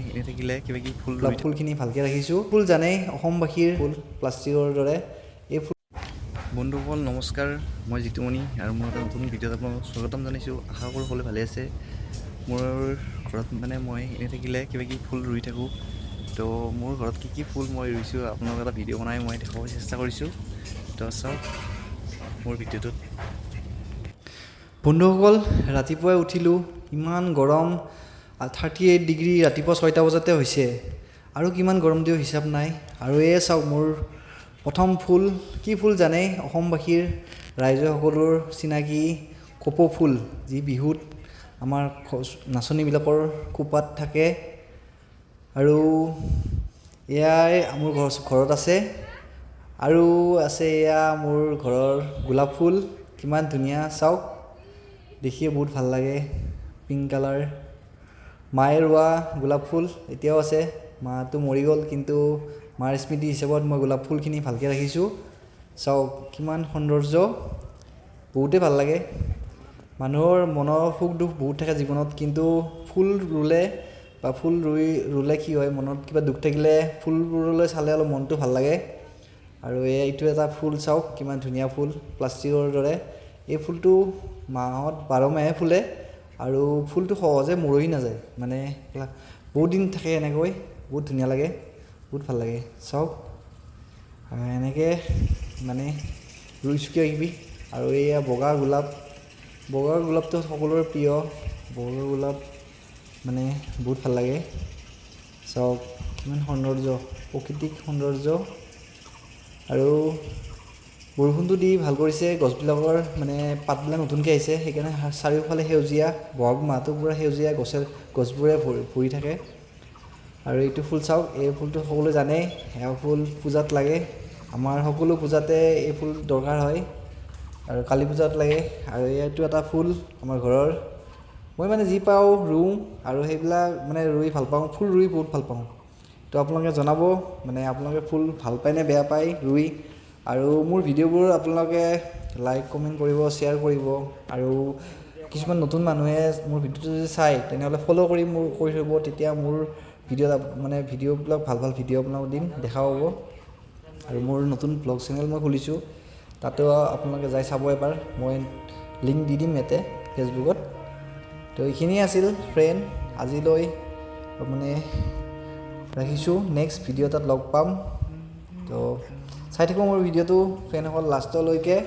এনে থাকিলে কিবা কিবি ফুল গোলাপ ফুলখিনি ভালকৈ ৰাখিছোঁ। ফুল জানেই অসমবাসীৰ ফুল প্লাষ্টিকৰ দৰে এই ফুল। বন্ধুসকল নমস্কাৰ, মই জিতুমণি আৰু মোৰ এটা নতুন ভিডিঅ'ত আপোনালোকক স্বাগতম জনাইছোঁ। আশা কৰোঁ সকলোৱে ভালে আছে। মোৰ ঘৰত মানে মই এনে থাকিলে কিবা কিবি ফুল ৰুই থাকোঁ। তো মোৰ ঘৰত কি ফুল মই ৰুইছোঁ আপোনালোকক এটা ভিডিঅ' বনাই মই দেখাব চেষ্টা কৰিছোঁ। তো চাওক মোৰ ভিডিঅ'টোত। বন্ধুসকল ৰাতিপুৱাই উঠিলোঁ, ইমান গৰম, 38 ডিগ্ৰী ৰাতিপুৱা 6টা বজাতে হৈছে। আৰু কিমান গৰম দিওঁ হিচাপ নাই। আৰু এই চাওক মোৰ প্ৰথম ফুল, কি ফুল জানেই অসমবাসীৰ ৰাইজৰ সকলোৰ চিনাকি কপৌ ফুল, যি বিহুত আমাৰ নাচনীবিলাকৰ খোপাত থাকে। আৰু এয়াই মোৰ ঘৰত আছে। আৰু আছে এয়া মোৰ ঘৰৰ গোলাপ ফুল, কিমান ধুনীয়া চাওক, দেখিয়ে বহুত ভাল লাগে, পিংক কালাৰ। মায়ে ৰোৱা গোলাপ ফুল এতিয়াও আছে, মাটো মৰি গ'ল, কিন্তু মাৰ স্মৃতি হিচাপত মই গোলাপ ফুলখিনি ভালকৈ ৰাখিছোঁ। চাওক কিমান সৌন্দৰ্য, বহুতেই ভাল লাগে। মানুহৰ মনৰ সুখ দুখ বহুত থাকে জীৱনত, কিন্তু ফুল ৰুলে বা ফুল ৰুলে কি হয়, মনত কিবা দুখ থাকিলে ফুলবোৰলৈ চালে অলপ মনটো ভাল লাগে। আৰু এইটো এটা ফুল চাওক কিমান ধুনীয়া ফুল প্লাষ্টিকৰ দৰে। এই ফুলটো মাহত 12 মাহে ফুলে আৰু ফুলটো সহজে মৰহি নাযায়, মানে বহুত দিন থাকে এনেকৈ, বহুত ধুনীয়া লাগে, বহুত ভাল লাগে। চাওক এনেকৈ মানে ৰুইছোঁ কিবা কিবি। আৰু এয়া বগা গোলাপটো সকলোৰে প্ৰিয়, বগা গোলাপ মানে বহুত ভাল লাগে। চাওক কিমান সৌন্দৰ্য, প্ৰাকৃতিক সৌন্দৰ্য। আৰু বৰষুণটো দি ভাল কৰিছে, গছবিলাকৰ মানে পাতবিলাক নতুনকৈ আহিছে, সেইকাৰণে চাৰিওফালে সেউজীয়া, বহাগ মাহটো পূৰা সেউজীয়া গছবোৰে ভৰি থাকে। আৰু এইটো ফুল চাওক, এই ফুলটো সকলোৱে জানেই, এয়া ফুল পূজাত লাগে, আমাৰ সকলো পূজাতে এই ফুল দৰকাৰ হয়, আৰু কালী পূজাত লাগে। আৰু এইটো এটা ফুল আমাৰ ঘৰৰ, মই মানে যি পাওঁ ৰুওঁ, আৰু সেইবিলাক মানে ৰুই ভাল পাওঁ, ফুল ৰুই বহুত ভাল পাওঁ। তো আপোনালোকে জনাব, মানে আপোনালোকে ফুল ভাল পায় নে বেয়া পায় ৰুই। আৰু মোৰ ভিডিঅ'বোৰ আপোনালোকে লাইক কমেণ্ট কৰিব, শ্বেয়াৰ কৰিব। আৰু কিছুমান নতুন মানুহে মোৰ ভিডিঅ'টো যদি চায় তেনেহ'লে ফ'ল' কৰি থ'ব, তেতিয়া মোৰ ভিডিঅ'বিলাক ভাল ভিডিঅ' আপোনালোকক দিম, দেখা পাব। আৰু মোৰ নতুন ব্লগ চেনেল মই খুলিছোঁ, তাতেও আপোনালোকে যাই চাব এবাৰ, মই লিংক দি দিম ইয়াতে ফেচবুকত। তো এইখিনিয়ে আছিল ফ্ৰেণ্ড, আজিলৈ মানে ৰাখিছোঁ, নেক্সট ভিডিঅ' এটাত লগ পাম। তো চাই থাকোঁ মোৰ ভিডিঅ'টো ফ্ৰেণ্ডসকল লাষ্টলৈকে।